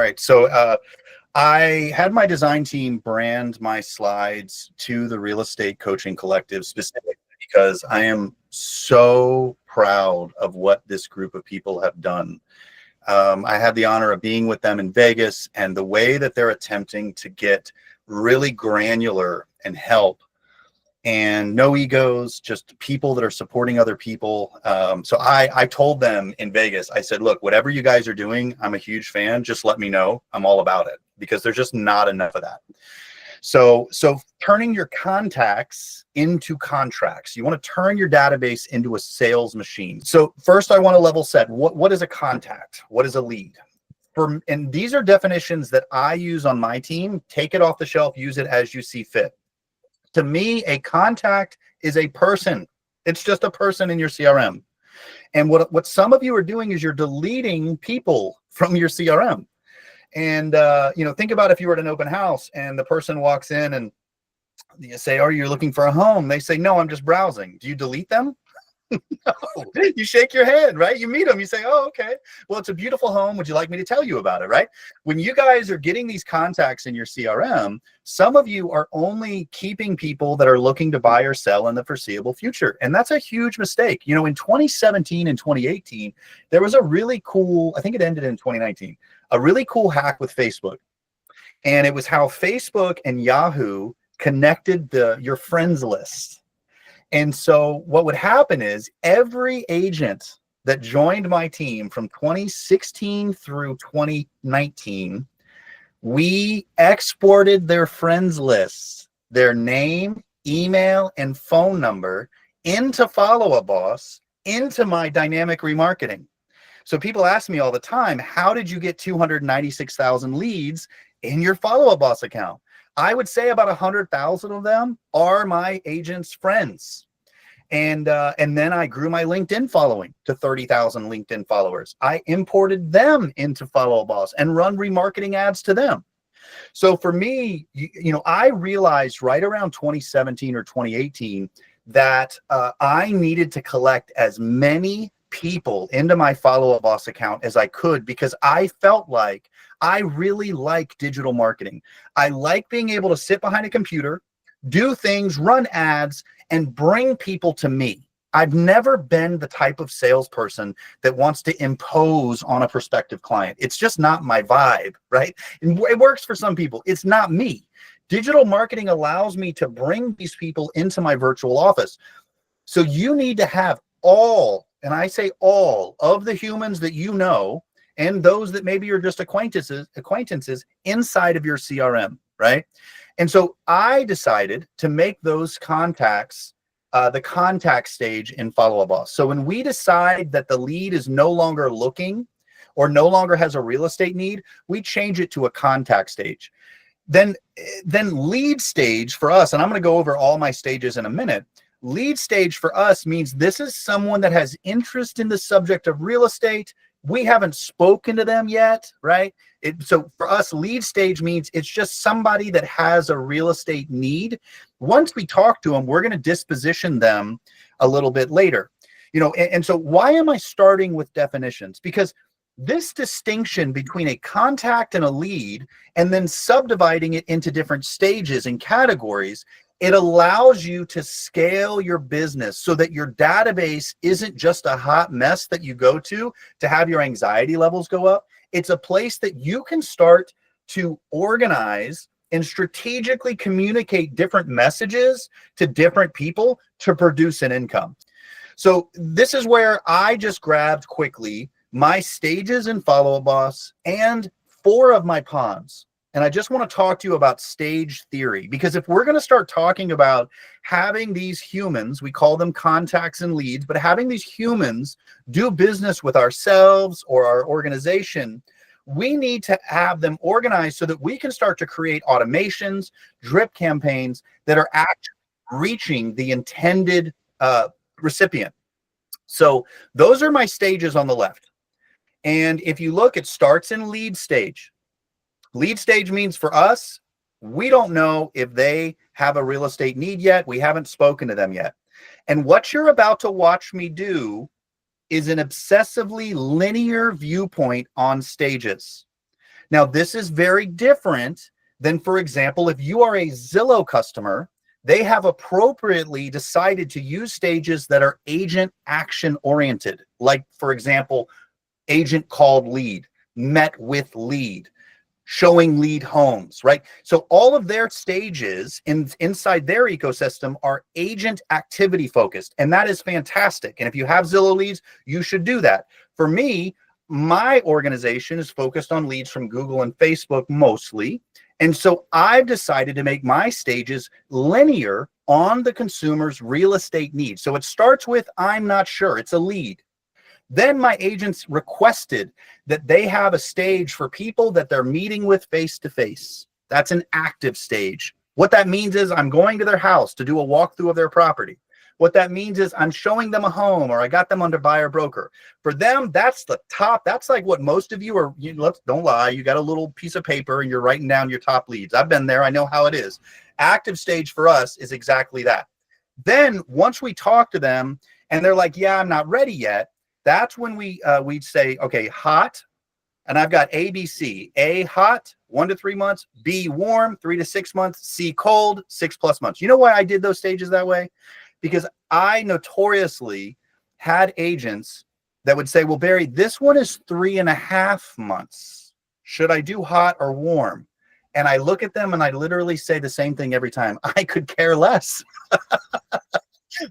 right. So I had my design team brand my slides to the Real Estate Coaching Collective specifically because I am so proud of what this group of people have done. I had the honor of being with them in Vegas, and the way that they're attempting to get really granular and help, and no egos, just people that are supporting other people. So I told them in Vegas, I said, look, whatever you guys are doing, I'm a huge fan. Just let me know. I'm all about it, because there's just not enough of that. So turning your contacts into contracts, you want to turn your database into a sales machine. So first I want to level set. What is a contact? What is a lead? And these are definitions that I use on my team. Take it off the shelf, use it as you see fit. To me, a contact is a person. It's just a person in your CRM. And what some of you are doing is you're deleting people from your CRM. And, think about if you were at an open house and the person walks in and you say, oh, you're looking for a home. They say, no, I'm just browsing. Do you delete them? No, you shake your head, right? You meet them, you say, oh, okay, well, it's a beautiful home. Would you like me to tell you about it, right? When you guys are getting these contacts in your CRM, some of you are only keeping people that are looking to buy or sell in the foreseeable future. And that's a huge mistake. In 2017 and 2018, there was a really cool, I think it ended in 2019, a really cool hack with Facebook. And it was how Facebook and Yahoo connected your friends list. And so what would happen is every agent that joined my team from 2016 through 2019, we exported their friends lists, their name, email, and phone number into Follow Up Boss, into my dynamic remarketing. So people ask me all the time, how did you get 296,000 leads in your Follow Up Boss account? I would say about 100,000 of them are my agents' friends. And then I grew my LinkedIn following to 30,000 LinkedIn followers. I imported them into Follow Up Boss and run remarketing ads to them. So for me, I realized right around 2017 or 2018 that I needed to collect as many people into my Follow Up Boss account as I could, because I felt like I really like digital marketing. I like being able to sit behind a computer, do things, run ads, and bring people to me. I've never been the type of salesperson that wants to impose on a prospective client. It's just not my vibe, right? It works for some people. It's not me. Digital marketing allows me to bring these people into my virtual office. So you need to have all, and I say all, of the humans that you know, and those that maybe are just acquaintances inside of your CRM, right? And so I decided to make those contacts the contact stage in Follow Up Boss. So when we decide that the lead is no longer looking or no longer has a real estate need, we change it to a contact stage. Then lead stage for us, and I'm going to go over all my stages in a minute. Lead stage for us means this is someone that has interest in the subject of real estate. We haven't spoken to them yet, right? So for us, lead stage means it's just somebody that has a real estate need. Once we talk to them, we're going to disposition them a little bit later. And so why am I starting with definitions? Because this distinction between a contact and a lead, and then subdividing it into different stages and categories, it allows you to scale your business so that your database isn't just a hot mess that you go to have your anxiety levels go up. It's a place that you can start to organize and strategically communicate different messages to different people to produce an income. So this is where I just grabbed quickly my stages in Follow Up Boss and 4 of my ponds. And I just want to talk to you about stage theory, because if we're going to start talking about having these humans, we call them contacts and leads, but having these humans do business with ourselves or our organization, we need to have them organized so that we can start to create automations, drip campaigns that are actually reaching the intended recipient. So those are my stages on the left. And if you look, it starts in lead stage. Lead stage means for us, we don't know if they have a real estate need yet. We haven't spoken to them yet. And what you're about to watch me do is an obsessively linear viewpoint on stages. Now, this is very different than, for example, if you are a Zillow customer, they have appropriately decided to use stages that are agent action oriented. Like, for example, agent called lead, met with lead, showing lead homes, right? So all of their stages inside their ecosystem are agent activity focused, and that is fantastic. And if you have Zillow leads, you should do that. For me, my organization is focused on leads from Google and Facebook mostly. And so I've decided to make my stages linear on the consumer's real estate needs. So it starts with, I'm not sure, it's a lead. Then my agents requested that they have a stage for people that they're meeting with face-to-face. That's an active stage. What that means is I'm going to their house to do a walkthrough of their property. What that means is I'm showing them a home, or I got them under buyer broker. For them, that's the top. That's like what most of you are. Don't lie. You got a little piece of paper and you're writing down your top leads. I've been there. I know how it is. Active stage for us is exactly that. Then once we talk to them and they're like, yeah, I'm not ready yet. That's when we'd say, okay, hot. And I've got A, B, C. A, hot, 1 to 3 months. B, warm, 3 to 6 months. C, cold, 6+ months. You know why I did those stages that way? Because I notoriously had agents that would say, well, Barry, this one is 3.5 months. Should I do hot or warm? And I look at them and I literally say the same thing every time. I could care less.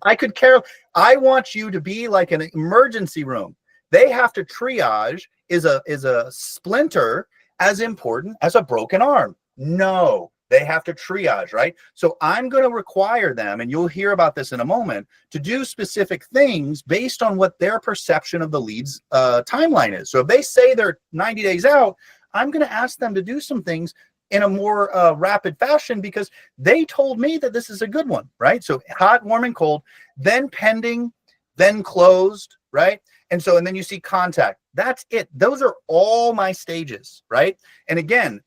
I could care. I want you to be like an emergency room. They have to triage, is a splinter as important as a broken arm? No. They have to triage, right? So I'm going to require them, and you'll hear about this in a moment, to do specific things based on what their perception of the lead's timeline is. So if they say they're 90 days out, I'm going to ask them to do some things in a more rapid fashion because they told me that this is a good one, right? So hot, warm, and cold, then pending, then closed, right? And then you see contact. That's it. Those are all my stages, right? And again,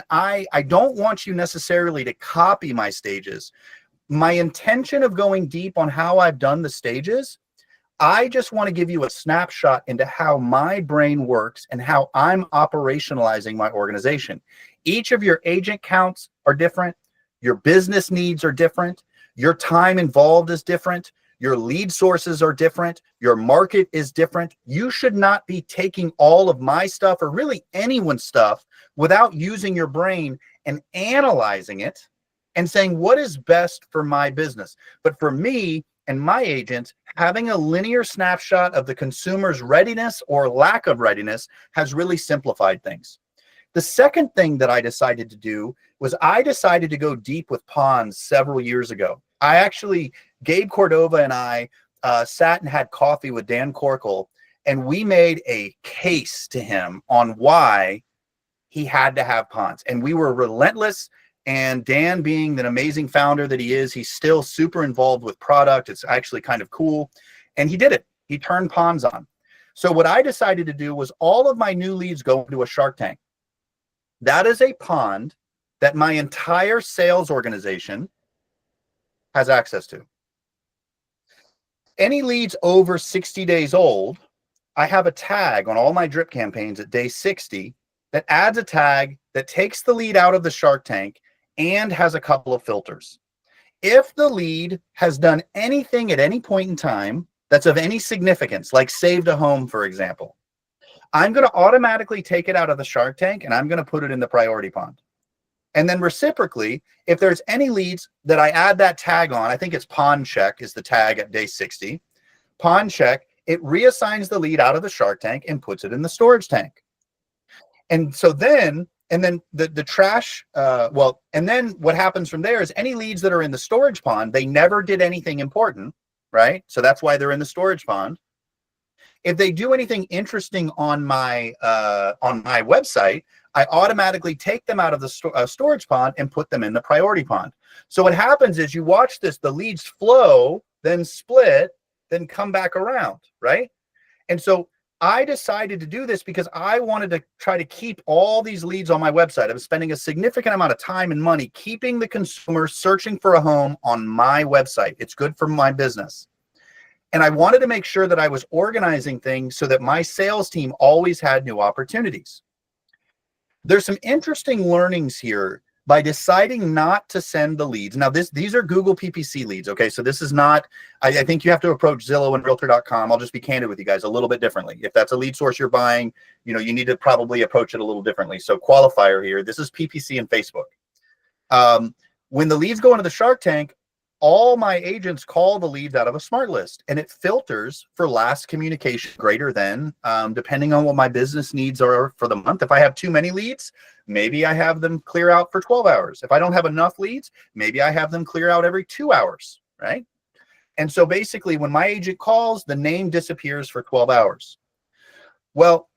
I don't want you necessarily to copy my stages. My intention of going deep on how I've done the stages, I just want to give you a snapshot into how my brain works and how I'm operationalizing my organization. Each of your agent counts are different. Your business needs are different. Your time involved is different. Your lead sources are different. Your market is different. You should not be taking all of my stuff or really anyone's stuff without using your brain and analyzing it and saying, what is best for my business? But for me and my agents, having a linear snapshot of the consumer's readiness or lack of readiness has really simplified things. The second thing that I decided to do was I decided to go deep with ponds several years ago. Gabe Cordova and I sat and had coffee with Dan Corkle, and we made a case to him on why he had to have ponds. And we were relentless. And Dan, being the amazing founder that he is, he's still super involved with product. It's actually kind of cool. And he did it. He turned ponds on. So what I decided to do was all of my new leads go into a Shark Tank. That is a pond that my entire sales organization has access to. Any leads over 60 days old, I have a tag on all my drip campaigns at day 60 that adds a tag that takes the lead out of the Shark Tank and has a couple of filters. If the lead has done anything at any point in time that's of any significance, like saved a home, for example, I'm going to automatically take it out of the Shark Tank and I'm going to put it in the priority pond. And then reciprocally, if there's any leads that I add that tag on, I think it's pond check is the tag at day 60, pond check, it reassigns the lead out of the Shark Tank and puts it in the storage tank. And so then the trash, and then what happens from there is any leads that are in the storage pond, they never did anything important, right? So that's why they're in the storage pond. If they do anything interesting on my website, I automatically take them out of the storage pond and put them in the priority pond. So what happens is you watch this, the leads flow, then split, then come back around, right? And so I decided to do this because I wanted to try to keep all these leads on my website. I was spending a significant amount of time and money keeping the consumer searching for a home on my website. It's good for my business. And I wanted to make sure that I was organizing things so that my sales team always had new opportunities. There's some interesting learnings here by deciding not to send the leads. Now, these are Google PPC leads. Okay, so this is not, I think you have to approach Zillow and Realtor.com. I'll just be candid with you guys a little bit differently. If that's a lead source you're buying, you know, you need to probably approach it a little differently. So qualifier here, this is PPC and Facebook. When the leads go into the Shark Tank, all my agents call the leads out of a smart list, and it filters for last communication greater than, depending on what my business needs are for the month. If I have too many leads, maybe I have them clear out for 12 hours. If I don't have enough leads, maybe I have them clear out every 2 hours, right? And so basically when my agent calls, the name disappears for 12 hours. Well,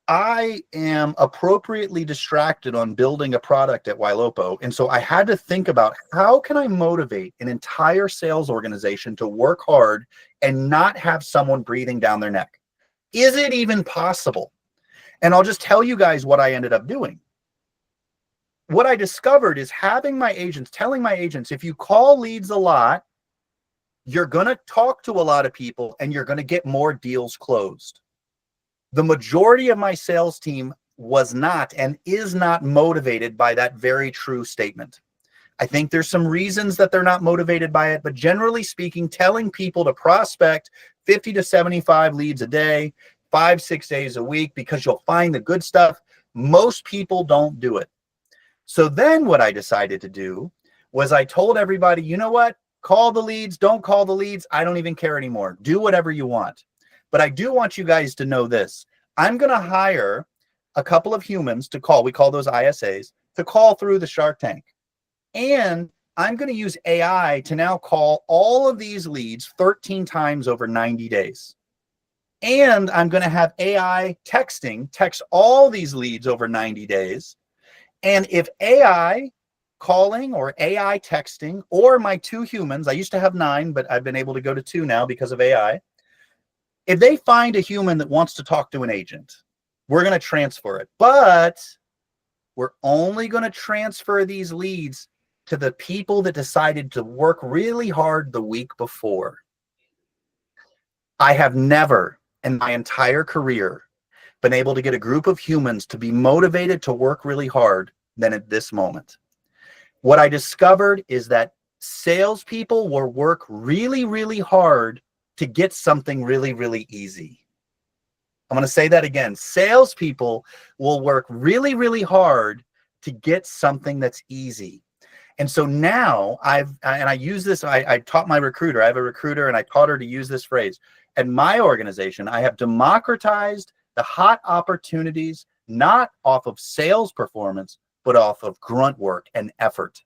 I am appropriately distracted on building a product at Ylopo. And so I had to think about, how can I motivate an entire sales organization to work hard and not have someone breathing down their neck? Is it even possible? And I'll just tell you guys what I ended up doing. What I discovered is telling my agents, if you call leads a lot, you're going to talk to a lot of people and you're going to get more deals closed. The majority of my sales team was not and is not motivated by that very true statement. I think there's some reasons that they're not motivated by it, but generally speaking, telling people to prospect 50 to 75 leads a day, 5-6 days a week, because you'll find the good stuff, most people don't do it. So then what I decided to do was I told everybody, you know what? Call the leads, don't call the leads. I don't even care anymore. Do whatever you want. But I do want you guys to know this. I'm going to hire a couple of humans to call. We call those ISAs, to call through the Shark Tank. And I'm going to use AI to now call all of these leads 13 times over 90 days. And I'm going to have AI text all these leads over 90 days. And if AI calling or AI texting or my 2 humans, I used to have 9, but I've been able to go to 2 now because of AI. If they find a human that wants to talk to an agent, we're going to transfer it. But we're only going to transfer these leads to the people that decided to work really hard the week before. I have never in my entire career been able to get a group of humans to be motivated to work really hard than at this moment. What I discovered is that salespeople will work really, really hard to get something really, really easy. I'm going to say that again. Salespeople will work really, really hard to get something that's easy. And so now I use this, I taught my recruiter, I have a recruiter, and I taught her to use this phrase. At my organization, I have democratized the hot opportunities, not off of sales performance, but off of grunt work and effort.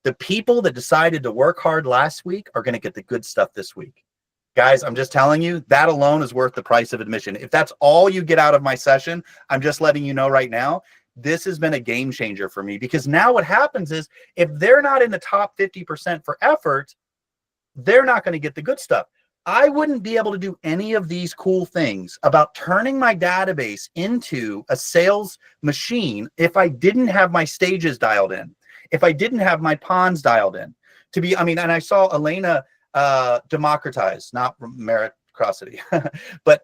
The people that decided to work hard last week are going to get the good stuff this week. Guys, I'm just telling you, that alone is worth the price of admission. If that's all you get out of my session, I'm just letting you know right now, this has been a game changer for me, because now what happens is, if they're not in the top 50% for effort, they're not going to get the good stuff. I wouldn't be able to do any of these cool things about turning my database into a sales machine if I didn't have my stages dialed in, if I didn't have my ponds dialed in. And I saw Elena democratize, not meritocracy, but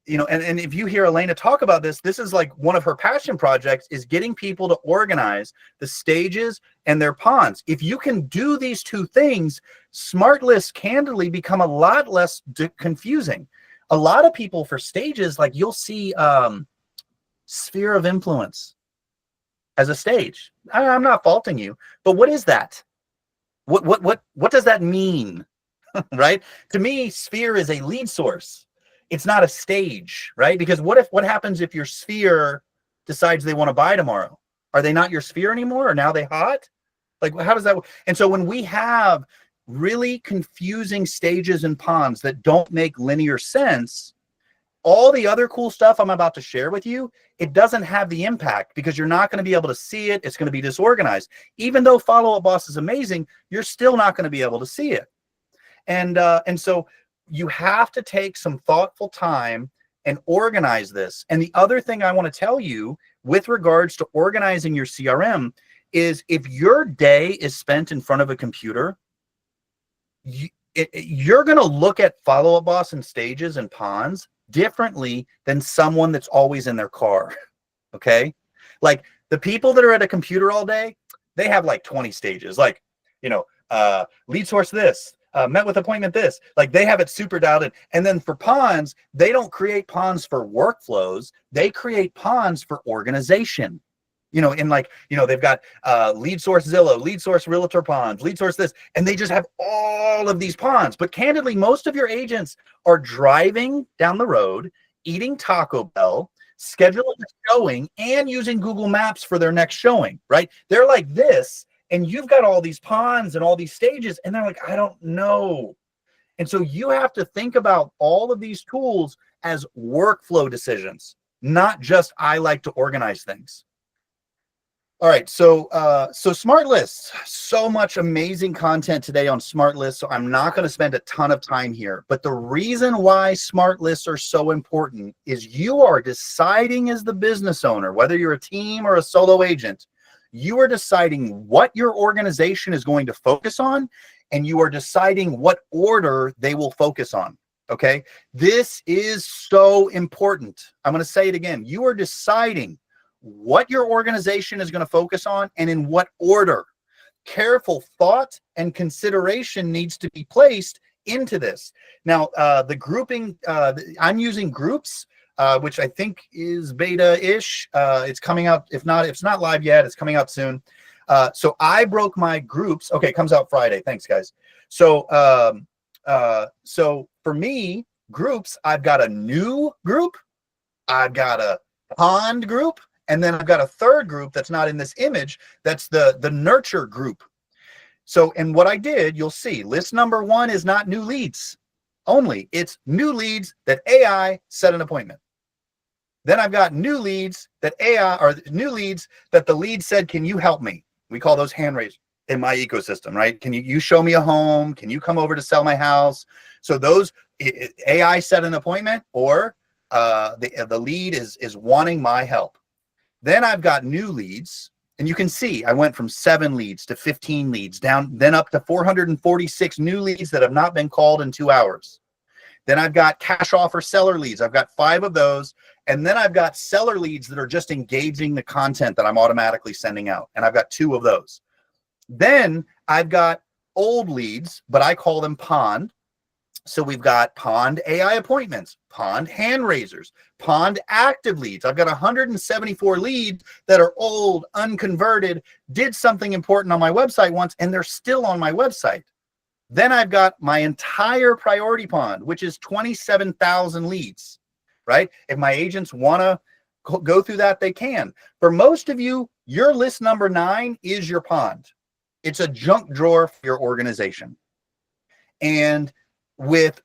and if you hear Elena talk about this, this is like one of her passion projects, is getting people to organize the stages and their ponds. If you can do these 2 things, smart lists candidly become a lot less confusing. A lot of people for stages, like you'll see sphere of influence as a stage. I'm not faulting you, but what is that? What does that mean? Right? To me, sphere is a lead source. It's not a stage, right? Because what happens if your sphere decides they want to buy tomorrow? Are they not your sphere anymore? Or now they hot? Like, how does that work? And so when we have really confusing stages and ponds that don't make linear sense, all the other cool stuff I'm about to share with you, it doesn't have the impact, because you're not going to be able to see it. It's going to be disorganized. Even though Follow Up Boss is amazing, you're still not going to be able to see it. And so you have to take some thoughtful time and organize this. And the other thing I want to tell you with regards to organizing your CRM is, if your day is spent in front of a computer, you're going to look at follow-up boss and stages and ponds differently than someone that's always in their car. Okay. Like the people that are at a computer all day, they have like 20 stages, like, lead source this, met with appointment this, like they have it super dialed in. And then for ponds, they don't create ponds for workflows. They create ponds for organization. They've got lead source Zillow, lead source realtor ponds, lead source this, and they just have all of these ponds. But candidly, most of your agents are driving down the road, eating Taco Bell, scheduling a showing, and using Google Maps for their next showing, right? They're like this, and you've got all these ponds and all these stages, and they're like, I don't know. And so you have to think about all of these tools as workflow decisions, not just I like to organize things. All right, so smart lists, so much amazing content today on smart lists. So I'm not going to spend a ton of time here, but the reason why smart lists are so important is you are deciding as the business owner, whether you're a team or a solo agent, you are deciding what your organization is going to focus on, and you are deciding what order they will focus on. Okay, this is so important. I'm going to say it again. You are deciding what your organization is going to focus on and in what order. Careful thought and consideration needs to be placed into this. Now, the grouping, I'm using Groups, which I think is beta-ish. It's coming out. If it's not live yet, it's coming out soon. So I broke my Groups. Okay, it comes out Friday. Thanks, guys. So for me, Groups, I've got a new group, I've got a pond group, and then I've got a third group that's not in this image. That's the nurture group. So, and what I did, you'll see, list number 1 is not new leads only. It's new leads that AI set an appointment. Then I've got new leads that new leads that the lead said, can you help me? We call those hand raisers in my ecosystem, right? Can you show me a home? Can you come over to sell my house? So those AI set an appointment, or the lead is wanting my help. Then I've got new leads, and you can see I went from 7 leads to 15 leads, down, then up to 446 new leads that have not been called in 2 hours. Then I've got cash offer seller leads. I've got 5 of those. And then I've got seller leads that are just engaging the content that I'm automatically sending out. And I've got 2 of those. Then I've got old leads, but I call them pond. So we've got pond AI appointments, pond hand raisers, pond active leads. I've got 174 leads that are old, unconverted, did something important on my website once, and they're still on my website. Then I've got my entire priority pond, which is 27,000 leads, right? If my agents want to go through that, they can. For most of you, your list number 9 is your pond. It's a junk drawer for your organization. And with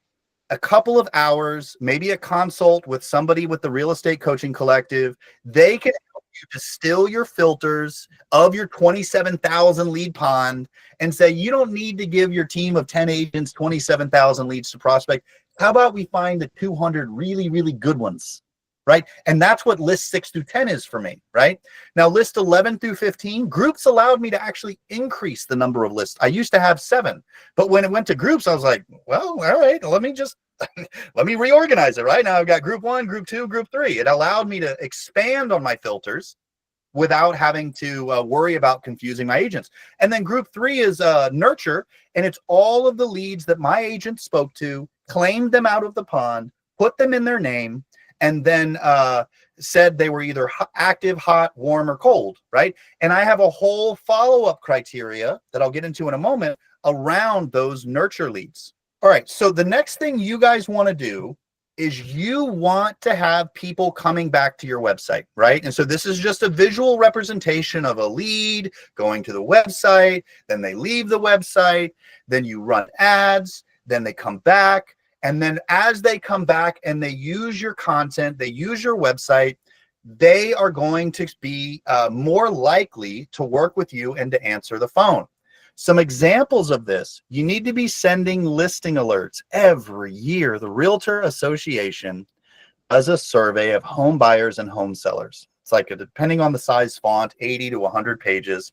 a couple of hours, maybe a consult with somebody with the Real Estate Coaching Collective, they can help you distill your filters of your 27,000 lead pond and say, you don't need to give your team of 10 agents 27,000 leads to prospect. How about we find the 200 really, really good ones, right? And that's what list 6 through 10 is for me, right? Now, list 11 through 15, Groups allowed me to actually increase the number of lists. I used to have 7, but when it went to Groups, I was like, well, all right, let me reorganize it, right? Now I've got group 1, group 2, group 3. It allowed me to expand on my filters without having to worry about confusing my agents. And then group 3 is nurture, and it's all of the leads that my agent spoke to, claimed them out of the pond, put them in their name, and then said they were either active, hot, warm, or cold, right? And I have a whole follow-up criteria that I'll get into in a moment around those nurture leads. All right, so the next thing you guys want to do is you want to have people coming back to your website, right? And so this is just a visual representation of a lead going to the website, then they leave the website, then you run ads, then they come back. And then as they come back and they use your content, they use your website, they are going to be more likely to work with you and to answer the phone. Some examples of this, you need to be sending listing alerts. Every year, the Realtor Association does a survey of home buyers and home sellers. It's like, depending on the size font, 80 to 100 pages.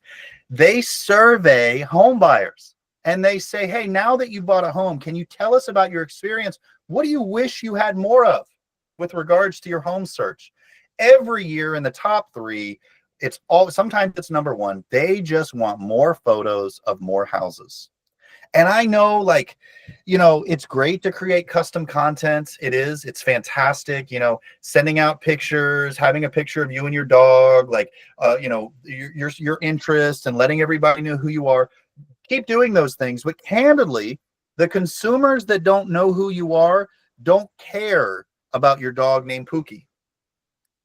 They survey home buyers. and they say, hey, now that you bought a home, can you tell us about your experience? What do you wish you had more of with regards to your home search? Every year in the top 3, it's all, sometimes it's number 1. They just want more photos of more houses. And I know, like, it's great to create custom content. It's fantastic, sending out pictures, having a picture of you and your dog, like, your interests, and letting everybody know who you are. Keep doing those things. But candidly, the consumers that don't know who you are don't care about your dog named Pookie,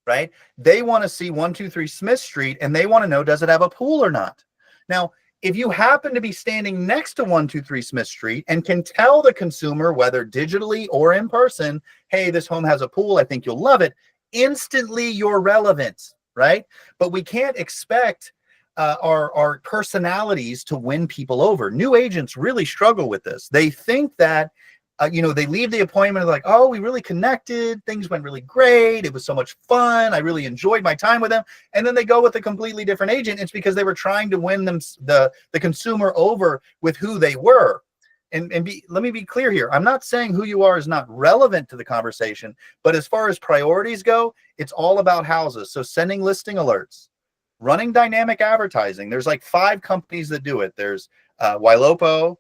right? They want to see 123 Smith Street, and they want to know, does it have a pool or not? Now, if you happen to be standing next to 123 Smith Street and can tell the consumer, whether digitally or in person, hey, this home has a pool, I think you'll love it, instantly you're relevant, right? But we can't expect our personalities to win people over. New agents really struggle with this. They think that they leave the appointment like, oh, we really connected. Things went really great. It was so much fun. I really enjoyed my time with them. And then they go with a completely different agent. It's because they were trying to win the consumer over with who they were. And let me be clear here. I'm not saying who you are is not relevant to the conversation, but as far as priorities go, it's all about houses. So sending listing alerts, running dynamic advertising. There's like 5 companies that do it. There's Ylopo,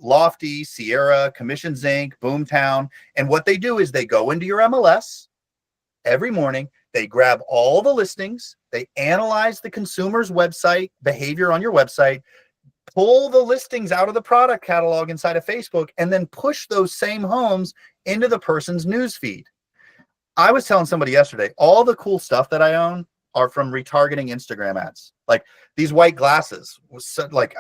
Lofty, Sierra, Commissions Inc., Boomtown. And what they do is they go into your MLS every morning. They grab all the listings. They analyze the consumer's website behavior on your website, pull the listings out of the product catalog inside of Facebook, and then push those same homes into the person's news feed. I was telling somebody yesterday, all the cool stuff that I own are from retargeting Instagram ads. Like these white glasses was so, like,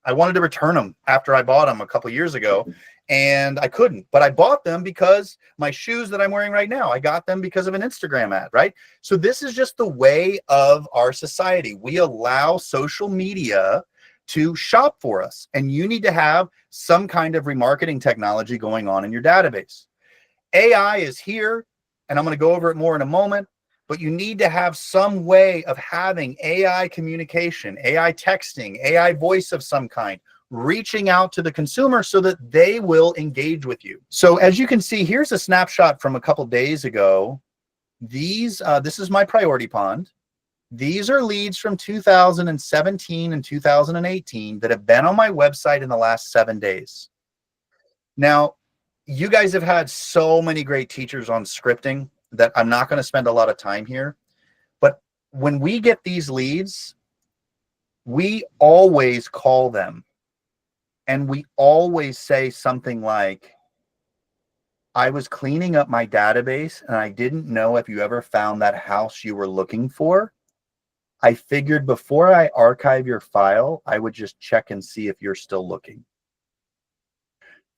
I wanted to return them after I bought them a couple years ago, and I couldn't. But I bought them because my shoes that I'm wearing right now, I got them because of an Instagram ad, right? So this is just the way of our society. We allow social media to shop for us, and you need to have some kind of remarketing technology going on in your database. AI is here, and I'm going to go over it more in a moment. But you need to have some way of having AI communication, AI texting, AI voice of some kind, reaching out to the consumer so that they will engage with you. So as you can see, here's a snapshot from a couple days ago. This is my priority pond. These are leads from 2017 and 2018 that have been on my website in the last 7 days. Now, you guys have had so many great teachers on scripting that I'm not going to spend a lot of time here. But when we get these leads, we always call them, and we always say something like, I was cleaning up my database and I didn't know if you ever found that house you were looking for. I figured before I archive your file, I would just check and see if you're still looking.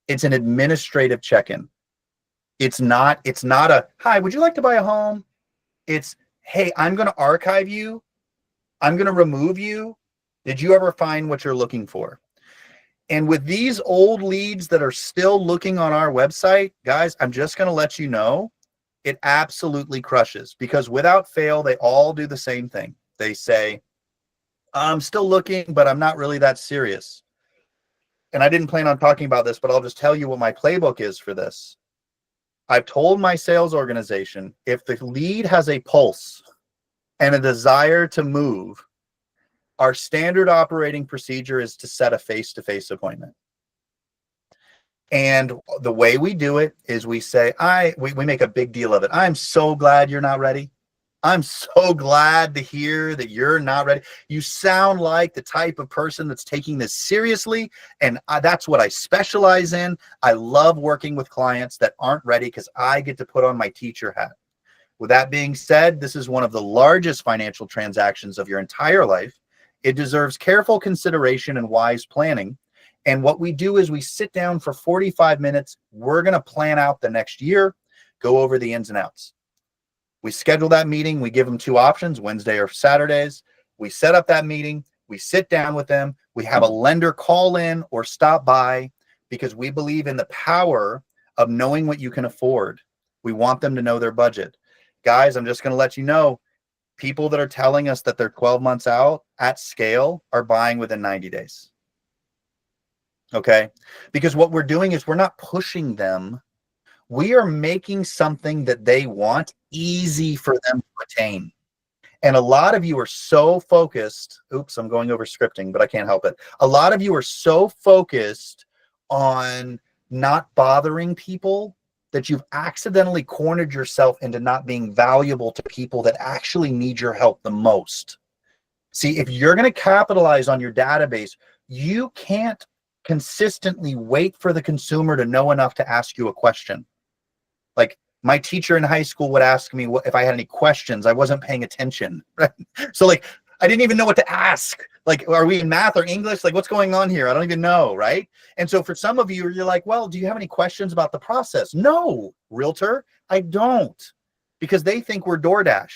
It's an administrative check-in. It's not a, hi, would you like to buy a home? It's, hey, I'm going to archive you. I'm going to remove you. Did you ever find what you're looking for? And with these old leads that are still looking on our website, guys, I'm just going to let you know, it absolutely crushes, because without fail, they all do the same thing. They say, I'm still looking, but I'm not really that serious. And I didn't plan on talking about this, but I'll just tell you what my playbook is for this. I've told my sales organization, if the lead has a pulse and a desire to move, our standard operating procedure is to set a face-to-face appointment. And the way we do it is we say, we make a big deal of it. I'm so glad you're not ready. I'm so glad to hear that you're not ready. You sound like the type of person that's taking this seriously, and that's what I specialize in. I love working with clients that aren't ready because I get to put on my teacher hat. With that being said, this is one of the largest financial transactions of your entire life. It deserves careful consideration and wise planning. And what we do is we sit down for 45 minutes. We're going to plan out the next year, go over the ins and outs. We schedule that meeting. We give them 2 options, Wednesday or Saturdays. We set up that meeting. We sit down with them. We have a lender call in or stop by, because we believe in the power of knowing what you can afford. We want them to know their budget. Guys, I'm just going to let you know, people that are telling us that they're 12 months out at scale are buying within 90 days. Okay. Because what we're doing is we're not pushing them. We are making something that they want easy for them to attain. And a lot of you are so focused. Oops, I'm going over scripting, but I can't help it. A lot of you are so focused on not bothering people that you've accidentally cornered yourself into not being valuable to people that actually need your help the most. See, if you're going to capitalize on your database, you can't consistently wait for the consumer to know enough to ask you a question. Like my teacher in high school would ask me if I had any questions. I wasn't paying attention. Right? So like, I didn't even know what to ask. Like, are we in math or English? Like, what's going on here? I don't even know. Right. And so for some of you, you're like, well, do you have any questions about the process? No, realtor, I don't, because they think we're DoorDash.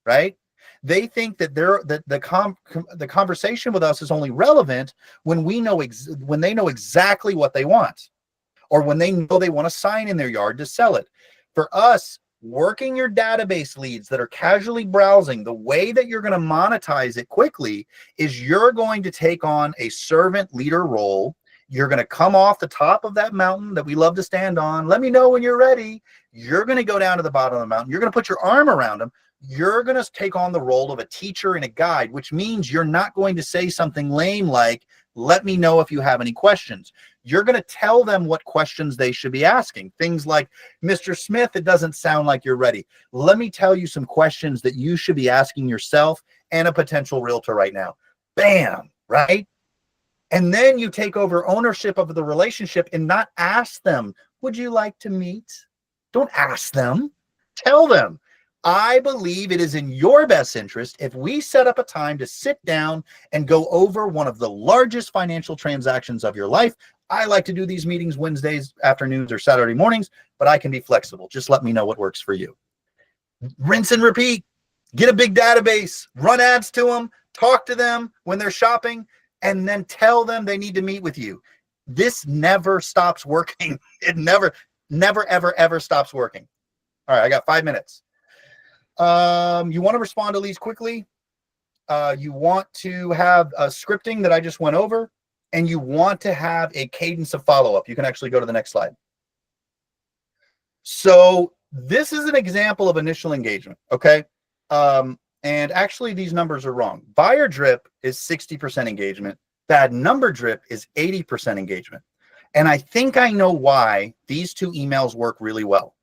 Right. They think that the conversation with us is only relevant when we know when they know exactly what they want, or when they know they want a sign in their yard to sell it. For us, working your database leads that are casually browsing, the way that you're going to monetize it quickly is you're going to take on a servant leader role. You're going to come off the top of that mountain that we love to stand on. Let me know when you're ready. You're going to go down to the bottom of the mountain. You're going to put your arm around them. You're going to take on the role of a teacher and a guide, which means you're not going to say something lame like, let me know if you have any questions. You're going to tell them what questions they should be asking. Things like, Mr. Smith, it doesn't sound like you're ready. Let me tell you some questions that you should be asking yourself and a potential realtor right now. Bam, right? And then you take over ownership of the relationship and not ask them, would you like to meet? Don't ask them. Tell them. I believe it is in your best interest if we set up a time to sit down and go over one of the largest financial transactions of your life. I like to do these meetings Wednesdays afternoons or Saturday mornings, but I can be flexible. Just let me know what works for you. Rinse and repeat. Get a big database, run ads to them, talk to them when they're shopping, and then tell them they need to meet with you. This never stops working. It never, ever, ever stops working. All right, I got 5 minutes. You want to respond to leads quickly. You want to have a scripting that I just went over, and you want to have a cadence of follow-up. You can actually go to the next slide. So this is an example of initial engagement. Okay. And actually these numbers are wrong. Buyer drip is 60% engagement. Bad number drip is 80% engagement. And I think I know why these two emails work really well.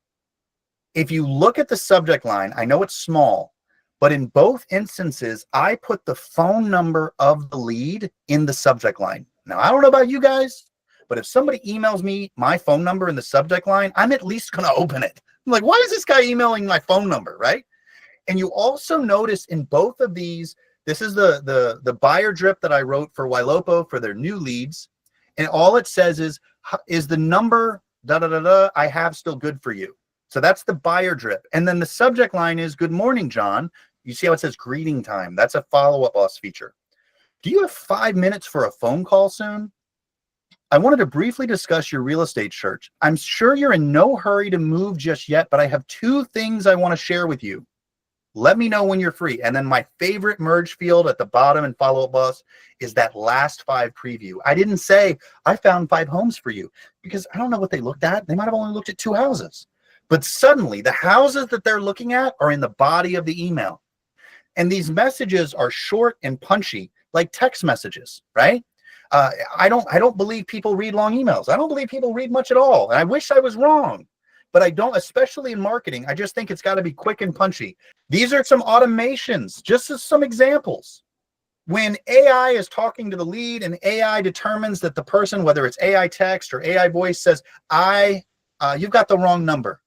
If you look at the subject line, I know it's small, but in both instances, I put the phone number of the lead in the subject line. Now, I don't know about you guys, but if somebody emails me my phone number in the subject line, I'm at least going to open it. I'm like, why is this guy emailing my phone number, right? And you also notice in both of these, this is the buyer drip that I wrote for Ylopo for their new leads. And all it says is the number I have still good for you. So that's the buyer drip. And then the subject line is, good morning, John. You see how it says greeting time. That's a follow-up us feature. Do you have 5 minutes for a phone call soon? I wanted to briefly discuss your real estate search. I'm sure you're in no hurry to move just yet, but I have 2 things I want to share with you. Let me know when you're free. And then my favorite merge field at the bottom and follow-up us is that last 5 preview. I didn't say I found 5 homes for you because I don't know what they looked at. They might have only looked at 2 houses. But suddenly the houses that they're looking at are in the body of the email. And these messages are short and punchy, like text messages, right? I don't believe people read long emails. I don't believe people read much at all. And I wish I was wrong, but I don't, especially in marketing. I just think it's got to be quick and punchy. These are some automations, just as some examples. When AI is talking to the lead and AI determines that the person, whether it's AI text or AI voice, says, you've got the wrong number.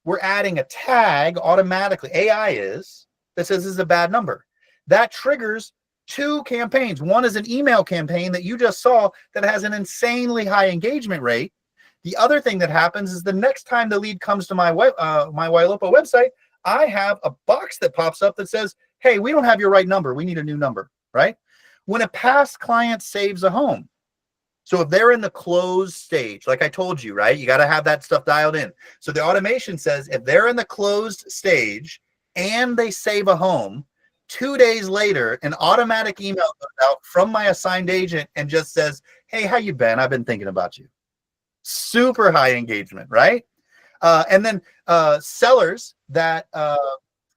We're adding a tag automatically, AI is, that says this is a bad number. That triggers 2 campaigns. One is an email campaign that you just saw that has an insanely high engagement rate. The other thing that happens is the next time the lead comes to my Ylopo website, I have a box that pops up that says, hey, we don't have your right number. We need a new number, right? When a past client saves a home, so if they're in the closed stage, like I told you, right, you got to have that stuff dialed in. So the automation says if they're in the closed stage and they save a home, 2 days later, an automatic email goes out from my assigned agent and just says, hey, how you been? I've been thinking about you. Super high engagement, right? And then sellers that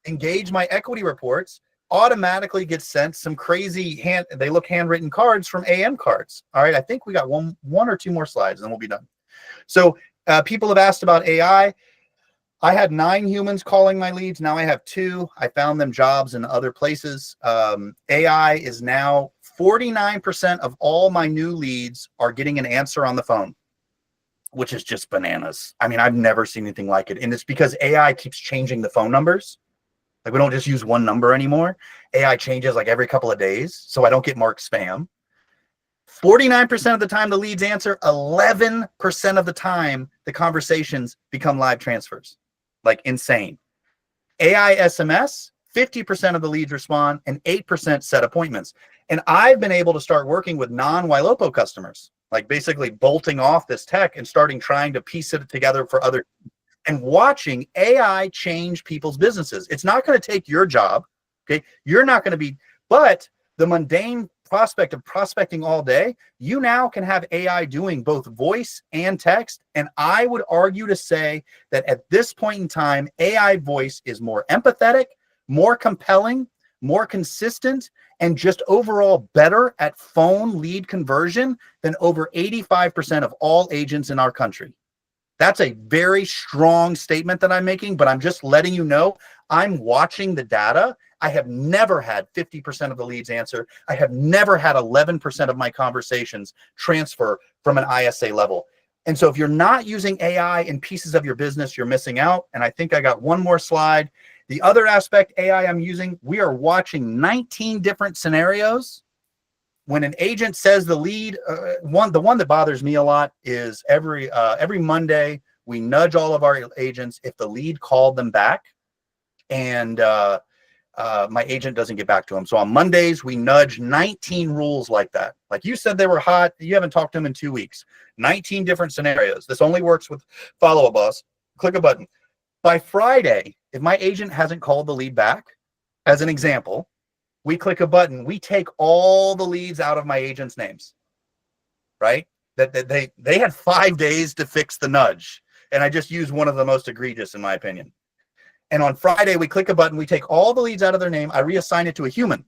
engage my equity reports automatically get sent some crazy they look handwritten cards from AM cards. All right, I think we got one or two more slides and then we'll be done. So people have asked about AI. I had 9 humans calling my leads. Now I have 2. I found them jobs in other places. AI is now 49% of all my new leads are getting an answer on the phone, which is just bananas. I mean, I've never seen anything like it. And it's because AI keeps changing the phone numbers. Like, we don't just use one number anymore. AI changes like every couple of days, so I don't get marked spam. 49% of the time the leads answer, 11% of the time the conversations become live transfers. Like, insane. AI SMS, 50% of the leads respond and 8% set appointments. And I've been able to start working with non-Ylopo customers, like basically bolting off this tech and trying to piece it together for other, and watching AI change people's businesses. It's not going to take your job. Okay. You're not going to be, but the mundane prospect of prospecting all day, you now can have AI doing both voice and text. And I would argue to say that at this point in time, AI voice is more empathetic, more compelling, more consistent, and just overall better at phone lead conversion than over 85% of all agents in our country. That's a very strong statement that I'm making, but I'm just letting you know I'm watching the data. I have never had 50% of the leads answer. I have never had 11% of my conversations transfer from an ISA level. And so if you're not using AI in pieces of your business, you're missing out. And I think I got one more slide. The other aspect AI I'm using, we are watching 19 different scenarios. When an agent says the lead, the one that bothers me a lot is every Monday, we nudge all of our agents if the lead called them back and my agent doesn't get back to them. So on Mondays, we nudge 19 rules like that. Like, you said they were hot. You haven't talked to them in 2 weeks. 19 different scenarios. This only works with Follow Up Boss. Click a button. By Friday, if my agent hasn't called the lead back, as an example, we click a button. We take all the leads out of my agent's names, right? That they had 5 days to fix the nudge. And I just used one of the most egregious, in my opinion. And on Friday, we click a button. We take all the leads out of their name. I reassign it to a human.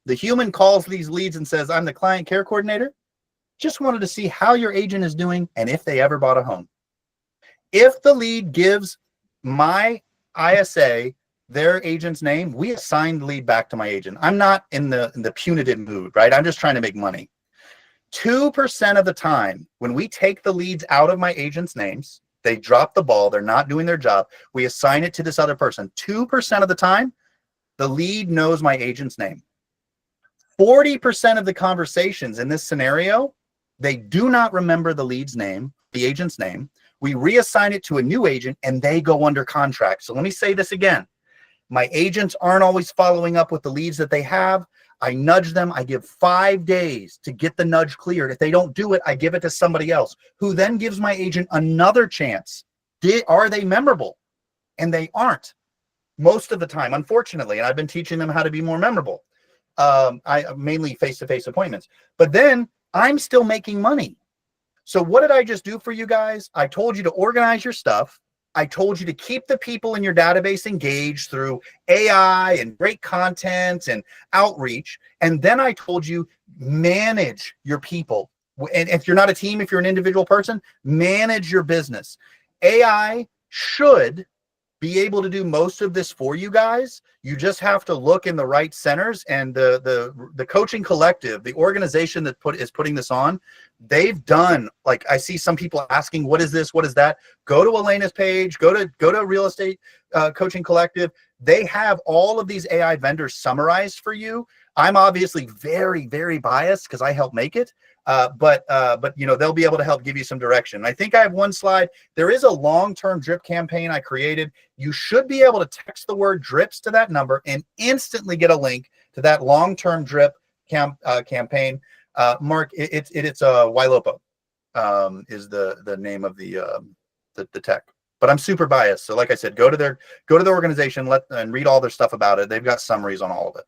The human calls these leads and says, I'm the client care coordinator. Just wanted to see how your agent is doing and if they ever bought a home. If the lead gives my ISA their agent's name, we assign the lead back to my agent. I'm not in the punitive mood, right? I'm just trying to make money. 2% of the time when we take the leads out of my agent's names, they drop the ball, they're not doing their job, we assign it to this other person. 2% of the time, the lead knows my agent's name. 40% of the conversations in this scenario, they do not remember the lead's name, the agent's name. We reassign it to a new agent and they go under contract. So let me say this again. My agents aren't always following up with the leads that they have. I nudge them. I give 5 days to get the nudge cleared. If they don't do it, I give it to somebody else who then gives my agent another chance. Are they memorable? And they aren't most of the time, unfortunately. And I've been teaching them how to be more memorable. I mainly face-to-face appointments. But then I'm still making money. So what did I just do for you guys? I told you to organize your stuff. I told you to keep the people in your database engaged through AI and great content and outreach. And then I told you, manage your people. And if you're not a team, if you're an individual person, manage your business. AI should be able to do most of this for you guys. You just have to look in the right centers, and the coaching collective, the organization that is putting this on, they've done, like, I see some people asking, what is this? What is that? Go to Elena's page, go to Real Estate Coaching Collective. They have all of these AI vendors summarized for you. I'm obviously very, very biased because I help make it. But you know, they'll be able to help give you some direction. I think I have one slide. There is a long-term drip campaign I created. You should be able to text the word drips to that number and instantly get a link to that long-term drip campaign. Mark, it's Ylopo is the name of the tech. but I'm super biased. So like I said, go to their organization, and read all their stuff about it. They've got summaries on all of it.